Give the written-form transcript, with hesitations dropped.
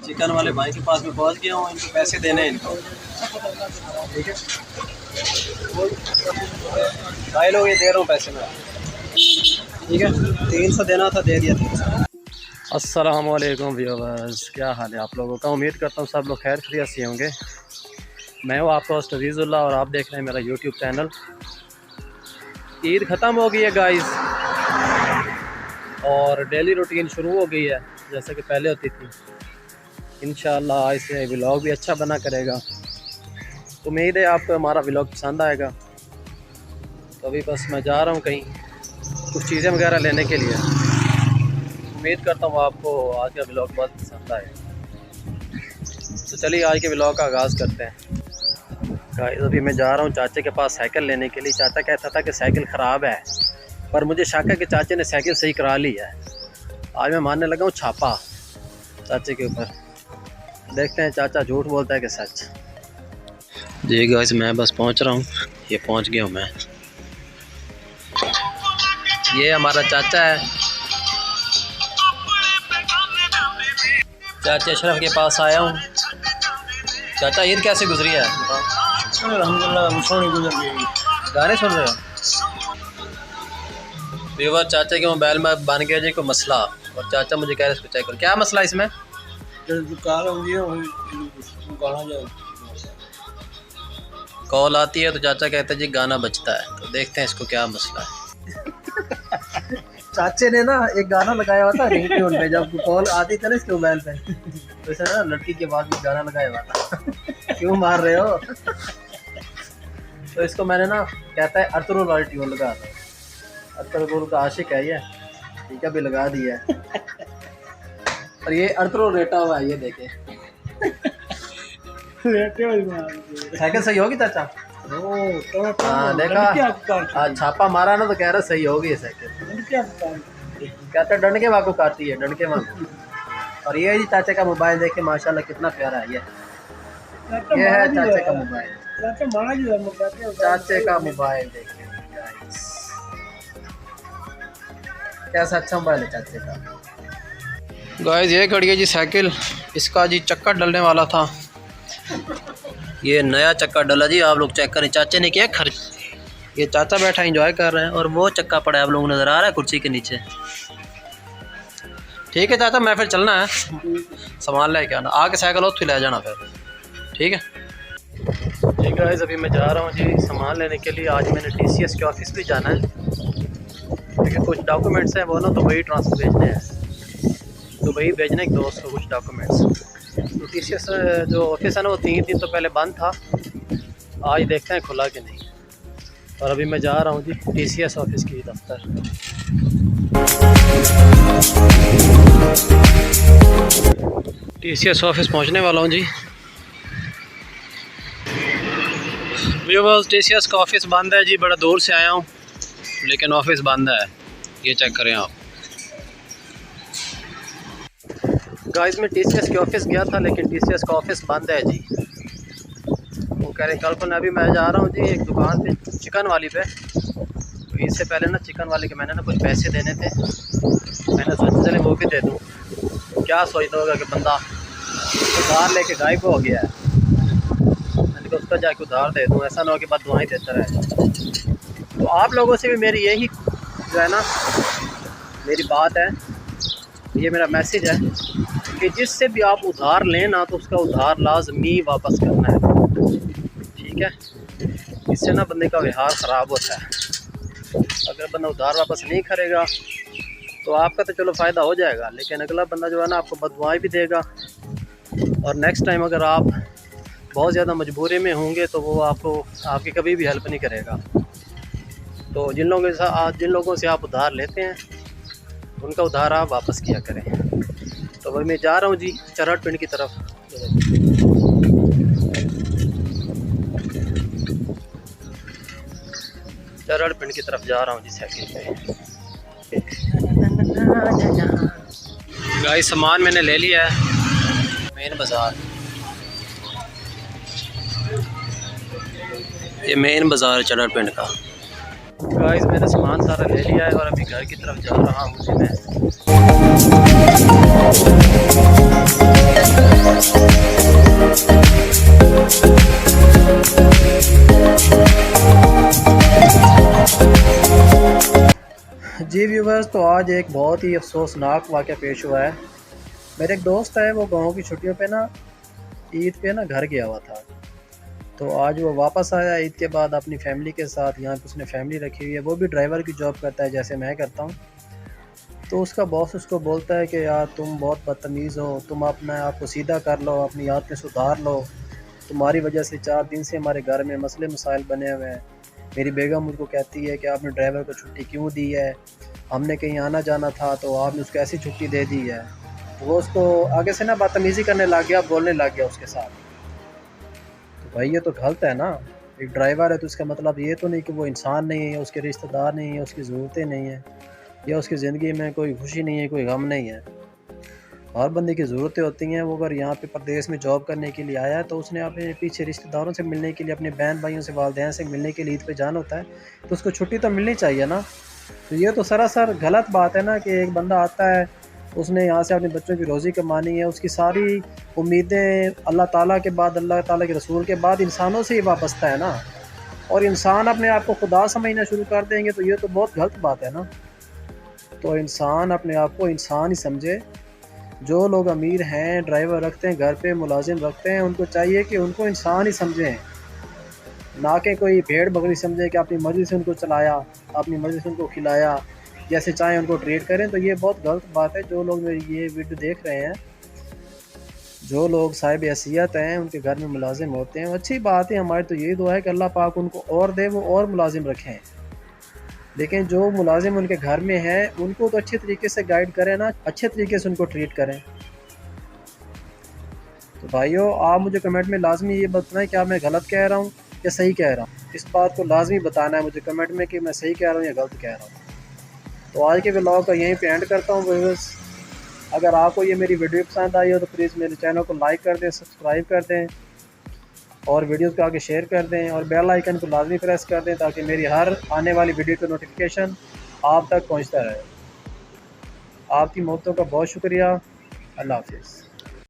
Chicken वाले भाई के पास में पहुंच गया हूँ, इनको पैसे देने हैं इनको। ठीक है भाई लोग, ये दे रहा हूँ पैसे मैं। ठीक है 300 देना था, दे दिया 300। अस्सलाम वालेकुम व्यूअर्स, क्या हाल है आप लोगों का? उम्मीद करता हूँ सब लोग खैर खैरियत से होंगे। मैं हूँ आपका होस्ट अजीज़ुल्लाह और आप देख रहे हैं मेरा यूट्यूब चैनल। ईद ख़त्म हो गई है गाइस और डेली रूटीन शुरू हो गई है जैसे कि पहले होती थी। इंशाअल्लाह आज से व्लॉग भी अच्छा बना करेगा। उम्मीद है आपको हमारा व्लॉग पसंद आएगा। तो अभी बस मैं जा रहा हूँ कहीं कुछ चीज़ें वगैरह लेने के लिए। उम्मीद करता हूँ आपको आज का व्लॉग बहुत पसंद आएगा। तो चलिए आज के व्लॉग का आगाज़ करते हैं। गाइस अभी मैं जा रहा हूँ चाचे के पास साइकिल लेने के लिए। चाचा कहता था कि साइकिल ख़राब है, पर मुझे शक है कि चाचे ने साइकिल सही करा ली है। आज मैं मानने लगा हूँ छापा चाचे के ऊपर। देखते हैं चाचा झूठ बोलता है कि सच। जी गाइस मैं बस पहुँच रहा हूँ, ये पहुँच गया हूँ मैं। ये हमारा चाचा है, चाचा अशरफ के पास आया हूँ। चाचा ईद कैसे गुजरी है? अल्हम्दुलिल्लाह सोनी गुजर गई। गाने सुन रहे हो? व्यूअर चाचा के मोबाइल में बन गया जी कोई मसला और चाचा मुझे कह रहे इसको चेक करो। क्या मसला इसमें? कॉल आती है तो चाचा कहते हैं जी गाना बजता है। तो देखते हैं इसको क्या मसला है। चाचे ने ना एक गाना लगाया हुआ था रिंगटोन पे, जब कॉल आती थी ना इसके मोबाइल पे तो इसे ना लड़की के बाद में गाना लगाया हुआ था। क्यों मार रहे हो? तो इसको मैंने ना कहता है अरतुरुल वाली ट्यून लगा दो। अरतुरुल का आशिक है ये, ठीक है भी लगा दिया है। और ये अरतुरुल रेटा हुआ है, ये देखे। साइकिल सही होगी चाचा? हाँ देखा, छापा मारा ना तो कह रहा सही होगी ये साइकिल। कहता है डंडके वाको काटती है, डंडके वाको। और ये जी चाचा का मोबाइल देखे माशाल्लाह कितना प्यारा है। ये है चाचे का मोबाइल। चाचे का मोबाइल देखिए कैसा अच्छा मोबाइल है चाचे का। गाइस ये खड़ी है जी साइकिल, इसका जी चक्कर डलने वाला था, ये नया चक्का डला जी। आप लोग चेक करें चाचे ने क्या खर्च। ये चाचा बैठा एंजॉय कर रहे हैं और वो चक्का पड़ा है, आप लोगों को नज़र आ रहा है कुर्सी के नीचे। ठीक है चाचा मैं फिर चलना है, सामान लेके आना, आके साइकिल उठ ले जाना फिर। ठीक है ठीक है। अभी मैं जा रहा हूँ जी सामान लेने के लिए। आज मैंने TCS के ऑफिस भी जाना है क्योंकि कुछ डॉक्यूमेंट्स हैं वो ना दुबई ट्रांसफ़र भेजने हैं, दुबई भेजने एक दोस्त को कुछ डॉक्यूमेंट्स। तो TCS जो ऑफिस है ना वो 3 दिन तो पहले बंद था, आज देखते हैं खुला कि नहीं। और अभी मैं जा रहा हूँ जी TCS ऑफिस की दफ्तर। TCS ऑफिस पहुँचने वाला हूँ जी। व्यूअर्स TCS का ऑफिस बंद है जी, बड़ा दूर से आया हूँ लेकिन ऑफिस बंद है, ये चेक करें आप। गाइस मैं TCS के ऑफिस गया था लेकिन TCS का ऑफिस बंद है जी। वो कह रहे कल को ना। अभी मैं जा रहा हूँ जी एक दुकान पे चिकन वाली पे। तो इससे पहले ना चिकन वाले के मैंने ना कुछ पैसे देने थे, मैंने सोचा चले वो भी दे दूँ। क्या सोचता होगा कि बंदा उधार लेके गायब हो गया है, मैंने कहा उसका जाके उधार दे दूँ, ऐसा ना हो कि बाद दुआएं देता रहे। तो आप लोगों से भी मेरी यही जो है ना मेरी बात है, ये मेरा मैसेज है कि जिससे भी आप उधार लें ना तो उसका उधार लाजमी वापस करना है। ठीक है, इससे ना बंदे का व्यवहार ख़राब होता है। अगर बंदा उधार वापस नहीं करेगा तो आपका तो चलो फ़ायदा हो जाएगा, लेकिन अगला बंदा जो है ना आपको बददुआएं भी देगा। और नेक्स्ट टाइम अगर आप बहुत ज़्यादा मजबूरी में होंगे तो वो आपको आपकी कभी भी हेल्प नहीं करेगा। तो जिन लोगों से आप उधार लेते हैं उनका उधार आप वापस किया करें। तो वही मैं जा रहा हूँ जी चरहट पिंड की तरफ। चरहट पिंड की तरफ जा रहा हूँ जी साइकिल पे। गाइस सामान मैंने ले लिया है, मेन बाज़ार, ये मेन बाज़ार है चरहट पिंड का। गाइस मैंने सामान सारा ले लिया है और अभी घर की तरफ जा रहा हूँ मैं। व्यूअर्स, तो आज एक बहुत ही अफसोसनाक वाक़या पेश हुआ है। मेरे एक दोस्त है, वो गाँव की छुट्टियों पे ना ईद पे ना घर गया हुआ था। तो आज वो वापस आया ईद के बाद अपनी फ़ैमिली के साथ। यहाँ पे उसने फ़ैमिली रखी हुई है, वो भी ड्राइवर की जॉब करता है जैसे मैं करता हूँ। तो उसका बॉस उसको बोलता है कि यार तुम बहुत बदतमीज़ हो, तुम अपने आप को सीधा कर लो, अपनी आदतें सुधार लो। तुम्हारी वजह से 4 दिन से हमारे घर में मसले मसाइल बने हुए हैं। मेरी बेगम मुझको कहती है कि आपने ड्राइवर को छुट्टी क्यों दी है, हमने कहीं आना जाना था तो आपने उसको ऐसी छुट्टी दे दी है। तो वो उसको आगे से ना बदतमीज़ी करने लग गया, बोलने लग गया उसके साथ। तो भाई ये तो गलत है ना। एक ड्राइवर है तो इसका मतलब ये तो नहीं कि वो इंसान नहीं है, उसके रिश्तेदार नहीं है, उसकी ज़रूरतें नहीं हैं, या उसकी ज़िंदगी में कोई खुशी नहीं है, कोई गम नहीं है। हर बंदे की ज़रूरतें होती हैं। वो अगर यहाँ पे प्रदेश में जॉब करने के लिए आया है तो उसने अपने पीछे रिश्तेदारों से मिलने के लिए, अपने बहन भाइयों से, वालिदैन से मिलने के लिए ईद पे जाना होता है, तो उसको छुट्टी तो मिलनी चाहिए ना। तो ये तो सरासर गलत बात है ना कि एक बंदा आता है, उसने यहाँ से अपने बच्चों की रोज़ी कमानी है, उसकी सारी उम्मीदें अल्लाह ताला के बाद, अल्लाह ताला के रसूल के बाद इंसानों से ही वाबस्ता है ना। और इंसान अपने आप को खुदा समझना शुरू कर देंगे तो ये तो बहुत गलत बात है ना। तो इंसान अपने आप को इंसान ही समझे। जो लोग अमीर हैं, ड्राइवर रखते हैं, घर पे मुलाजिम रखते हैं, उनको चाहिए कि उनको इंसान ही समझें, ना कि कोई भेड़ बकरी समझे कि अपनी मर्ज़ी से उनको चलाया, अपनी मर्ज़ी से उनको खिलाया, जैसे चाहें उनको ट्रीट करें। तो ये बहुत गलत बात है। जो लोग मेरी ये वीडियो देख रहे हैं, जो लोग साहिब हैसियत हैं, उनके घर में मुलाजिम होते हैं, अच्छी बात है। हमारी तो यही दुआ है कि अल्लाह पाक उनको और दे, वो और मुलाजिम रखें। लेकिन जो मुलाजिम उनके घर में हैं, उनको तो अच्छे तरीके से गाइड करें ना, अच्छे तरीके से उनको ट्रीट करें। तो भाइयों, आप मुझे कमेंट में लाजमी ये बताएं क्या मैं गलत कह रहा हूँ या सही कह रहा हूँ। इस बात को लाजमी बताना है मुझे कमेंट में कि मैं सही कह रहा हूँ या गलत कह रहा हूँ। तो आज के व्लॉग का यहीं पे एंड करता हूँ व्यूअर्स। अगर आपको ये मेरी वीडियो पसंद आई हो तो प्लीज़ मेरे चैनल को लाइक कर दें, सब्सक्राइब कर दें और वीडियोस को आगे शेयर कर दें और बेल आइकन को लाजमी प्रेस कर दें ताकि मेरी हर आने वाली वीडियो का नोटिफिकेशन आप तक पहुँचता रहे। आपकी मोहब्बतों का बहुत शुक्रिया। अल्लाह हाफिज़।